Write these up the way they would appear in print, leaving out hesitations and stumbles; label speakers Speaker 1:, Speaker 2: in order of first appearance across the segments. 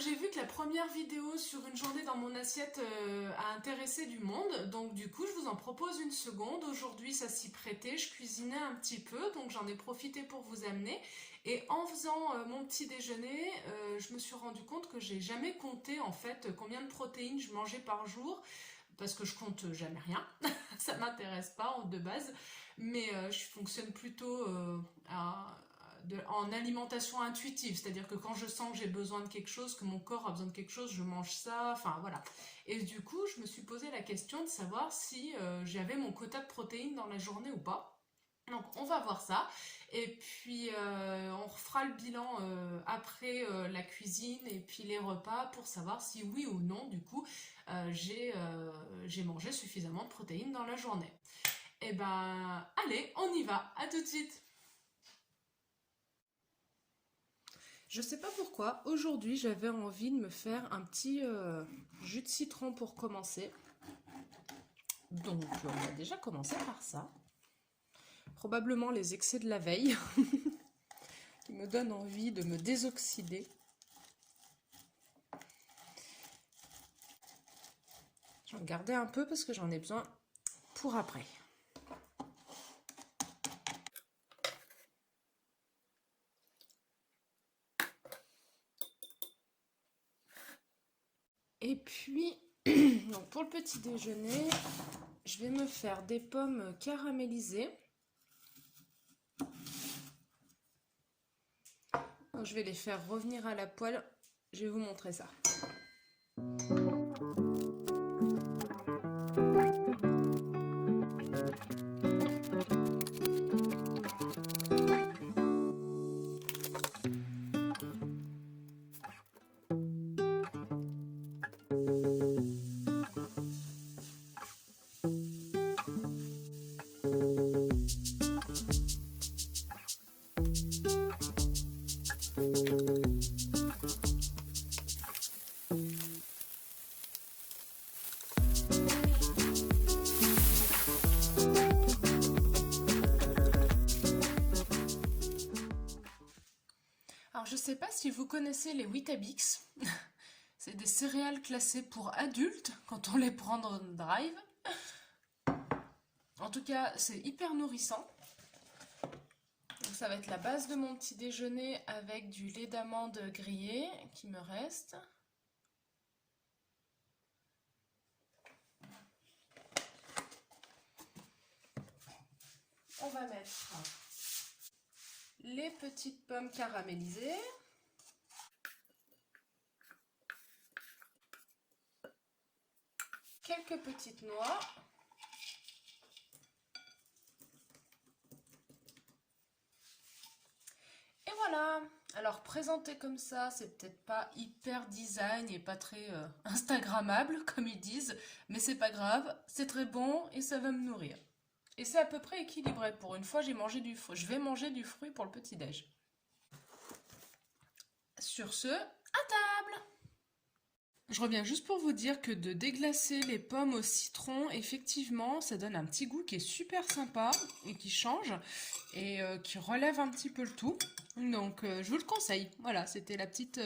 Speaker 1: Donc j'ai vu que la première vidéo sur une journée dans mon assiette a intéressé du monde, donc du coup je vous en propose une seconde. Aujourd'hui ça s'y prêtait, je cuisinais un petit peu, donc j'en ai profité pour vous amener. Et en faisant mon petit déjeuner, je me suis rendu compte que j'ai jamais compté en fait combien de protéines je mangeais par jour, parce que je compte jamais rien, ça m'intéresse pas de base, mais je fonctionne plutôt en alimentation intuitive, c'est-à-dire que quand je sens que j'ai besoin de quelque chose, que mon corps a besoin de quelque chose, je mange ça, enfin voilà. Et du coup, je me suis posé la question de savoir si j'avais mon quota de protéines dans la journée ou pas. Donc on va voir ça et puis on refera le bilan après la cuisine et puis les repas pour savoir si oui ou non du coup j'ai mangé suffisamment de protéines dans la journée. Et ben allez, on y va, à tout de suite. Je sais pas pourquoi, aujourd'hui j'avais envie de me faire un petit jus de citron pour commencer. Donc on va déjà commencer par ça. Probablement les excès de la veille qui me donnent envie de me désoxyder. J'en gardais un peu parce que j'en ai besoin pour après. Et puis, donc pour le petit déjeuner, je vais me faire des pommes caramélisées. Donc, je vais les faire revenir à la poêle. Je vais vous montrer ça. Alors je sais pas si vous connaissez les Weetabix. C'est des céréales classées pour adultes quand on les prend dans le drive. En tout cas, c'est hyper nourrissant. Donc ça va être la base de mon petit déjeuner avec du lait d'amande grillé qui me reste. On va mettre les petites pommes caramélisées. Quelques petites noix. Et voilà. Alors présenté comme ça, c'est peut-être pas hyper design et pas très instagrammable comme ils disent, mais c'est pas grave, c'est très bon et ça va me nourrir. Et c'est à peu près équilibré. Pour une fois, j'ai mangé du fruit. Je vais manger du fruit pour le petit-déj. Sur ce, à table! Je reviens juste pour vous dire que de déglacer les pommes au citron, effectivement, ça donne un petit goût qui est super sympa et qui change et qui relève un petit peu le tout. Donc, je vous le conseille. Voilà, c'était la petite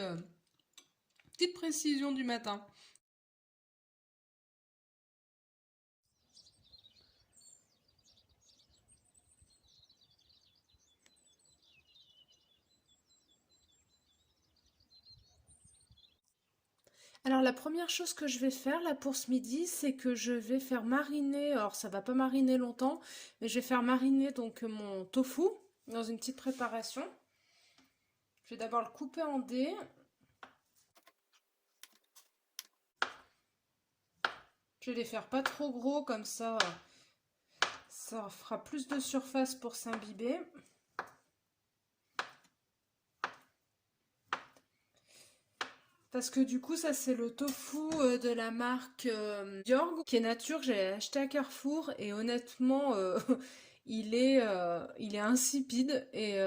Speaker 1: précision du matin. Alors la première chose que je vais faire là pour ce midi, c'est que je vais faire mariner, alors ça va pas mariner longtemps, mais je vais faire mariner donc mon tofu dans une petite préparation. Je vais d'abord le couper en dés. Je vais les faire pas trop gros comme ça fera plus de surface pour s'imbiber. Parce que du coup, ça c'est le tofu de la marque Bjorg, qui est nature, que j'ai acheté à Carrefour et honnêtement, il est insipide et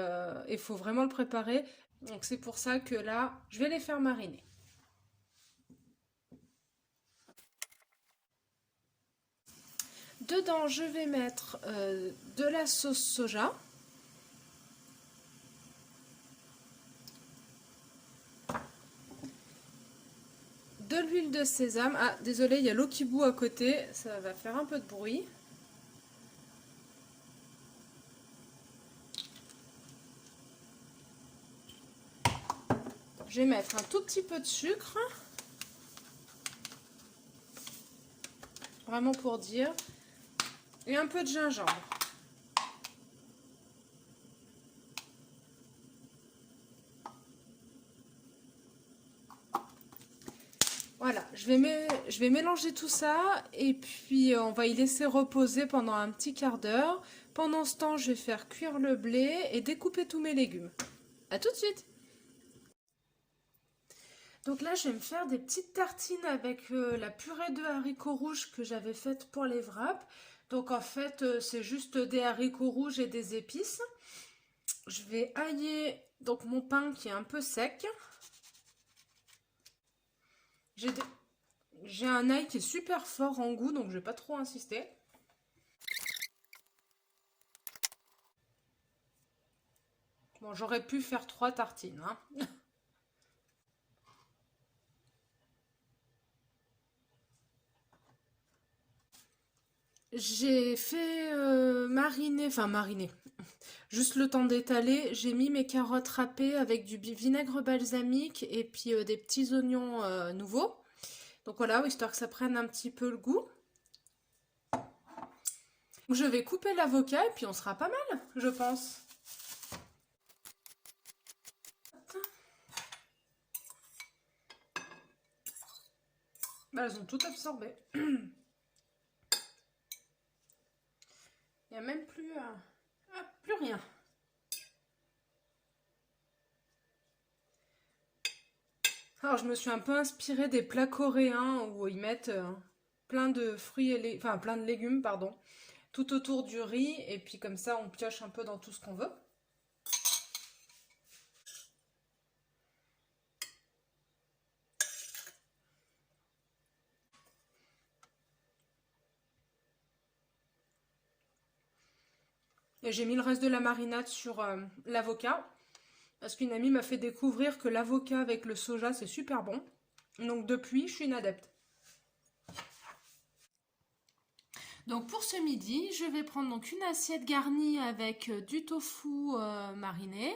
Speaker 1: il faut vraiment le préparer. Donc c'est pour ça que là, je vais les faire mariner. Dedans, je vais mettre de la sauce soja.
Speaker 2: de l'huile de sésame. Ah, désolé, il y a l'eau qui bout à côté, ça va faire un peu de bruit. Je vais mettre un tout petit peu de sucre. Vraiment pour dire. Et un peu de gingembre. Voilà, je vais mélanger tout ça et puis on va y laisser reposer pendant un petit quart d'heure. Pendant ce temps, je vais faire cuire le blé et découper tous mes légumes. À tout de suite! Donc là, je vais me faire des petites tartines avec la purée de haricots rouges que j'avais faite pour les wraps. Donc en fait, c'est juste des haricots rouges et des épices. Je vais hailler donc mon pain qui est un peu sec. J'ai un ail qui est super fort en goût, donc je vais pas trop insister. Bon, j'aurais pu faire 3 tartines, hein. J'ai fait mariner, juste le temps d'étaler. J'ai mis mes carottes râpées avec du vinaigre balsamique et puis des petits oignons nouveaux. Donc voilà, histoire que ça prenne un petit peu le goût. Je vais couper l'avocat et puis on sera pas mal, je pense. Bah, elles ont tout absorbé. Il n'y a même plus, plus rien. Alors je me suis un peu inspirée des plats coréens où ils mettent plein de fruits et plein de légumes, pardon, tout autour du riz et puis comme ça on pioche un peu dans tout ce qu'on veut. Et j'ai mis le reste de la marinade sur l'avocat. Parce qu'une amie m'a fait découvrir que l'avocat avec le soja, c'est super bon. Donc depuis, je suis une adepte. Donc pour ce midi, je vais prendre donc une assiette garnie avec du tofu mariné,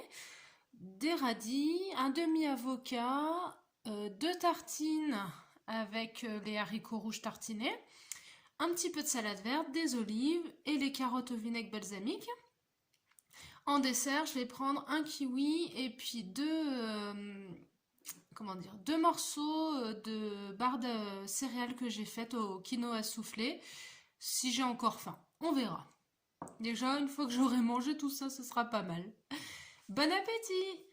Speaker 2: des radis, un demi-avocat, 2 tartines avec les haricots rouges tartinés, un petit peu de salade verte, des olives et les carottes au vinaigre balsamique. En dessert, je vais prendre un kiwi et puis deux morceaux de barres de céréales que j'ai faites au quinoa soufflé. Si j'ai encore faim, on verra. Déjà, une fois que j'aurai mangé tout ça, ce sera pas mal. Bon appétit!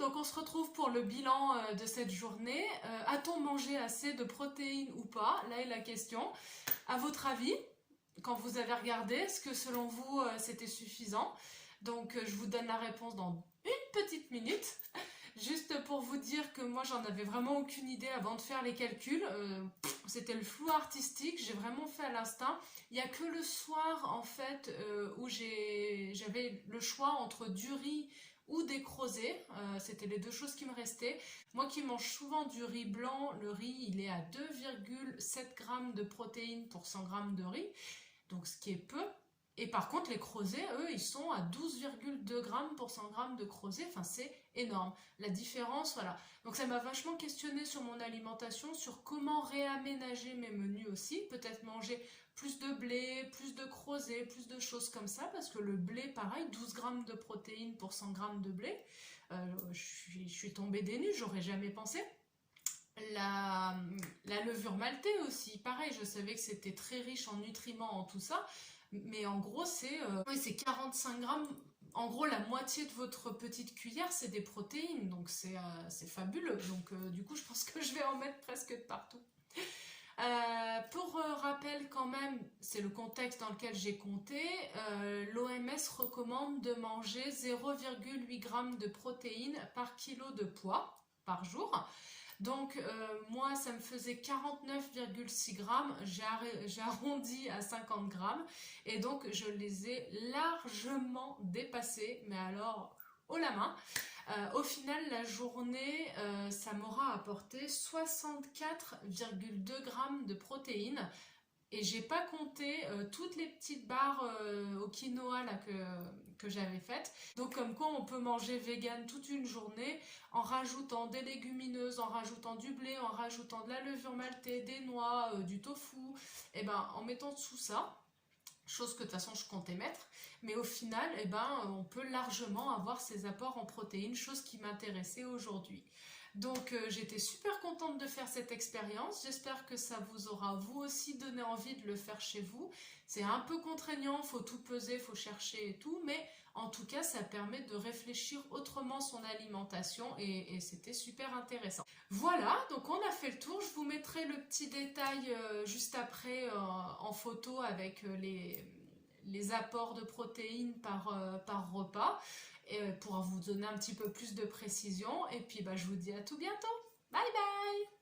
Speaker 1: Donc on se retrouve pour le bilan de cette journée. A-t-on mangé assez de protéines ou pas? Là est la question. À votre avis, quand vous avez regardé, est-ce que selon vous c'était suffisant? Donc je vous donne la réponse dans une petite minute. Juste pour vous dire que moi j'en avais vraiment aucune idée avant de faire les calculs. C'était le flou artistique, j'ai vraiment fait à l'instinct. Il n'y a que le soir en fait où j'avais le choix entre du riz ou des crozets. C'était les deux choses qui me restaient. Moi qui mange souvent du riz blanc, le riz il est à 2,7 grammes de protéines pour 100 grammes de riz, donc ce qui est peu. Et par contre, les creusets, eux, ils sont à 12,2 grammes pour 100 grammes de creusets. Enfin, c'est énorme. La différence, voilà. Donc, ça m'a vachement questionné sur mon alimentation, sur comment réaménager mes menus aussi. Peut-être manger plus de blé, plus de creusets, plus de choses comme ça. Parce que le blé, pareil, 12 grammes de protéines pour 100 grammes de blé. Je suis tombée des nues, j'aurais jamais pensé. La levure maltaise aussi, pareil, je savais que c'était très riche en nutriments, en tout ça. Mais en gros, c'est 45 grammes. En gros, la moitié de votre petite cuillère, c'est des protéines. Donc, c'est fabuleux. Donc, du coup, je pense que je vais en mettre presque de partout. Pour rappel, quand même, c'est le contexte dans lequel j'ai compté. L'OMS recommande de manger 0,8 g de protéines par kilo de poids par jour. Donc moi ça me faisait 49,6 grammes, j'ai arrondi à 50 grammes et donc je les ai largement dépassés, mais alors haut la main. Au final la journée ça m'aura apporté 64,2 grammes de protéines. Et j'ai pas compté toutes les petites barres au quinoa là, que j'avais faites. Donc comme quoi on peut manger vegan toute une journée en rajoutant des légumineuses, en rajoutant du blé, en rajoutant de la levure maltaise, des noix, du tofu. Et ben en mettant tout ça, chose que de toute façon je comptais mettre, mais au final on peut largement avoir ces apports en protéines, chose qui m'intéressait aujourd'hui. Donc j'étais super contente de faire cette expérience, j'espère que ça vous aura vous aussi donné envie de le faire chez vous. C'est un peu contraignant, faut tout peser, faut chercher et tout, mais en tout cas ça permet de réfléchir autrement son alimentation et c'était super intéressant. Voilà, donc on a fait le tour, je vous mettrai le petit détail juste après en photo avec les apports de protéines par repas pour vous donner un petit peu plus de précision. Et puis je vous dis à tout bientôt. Bye bye!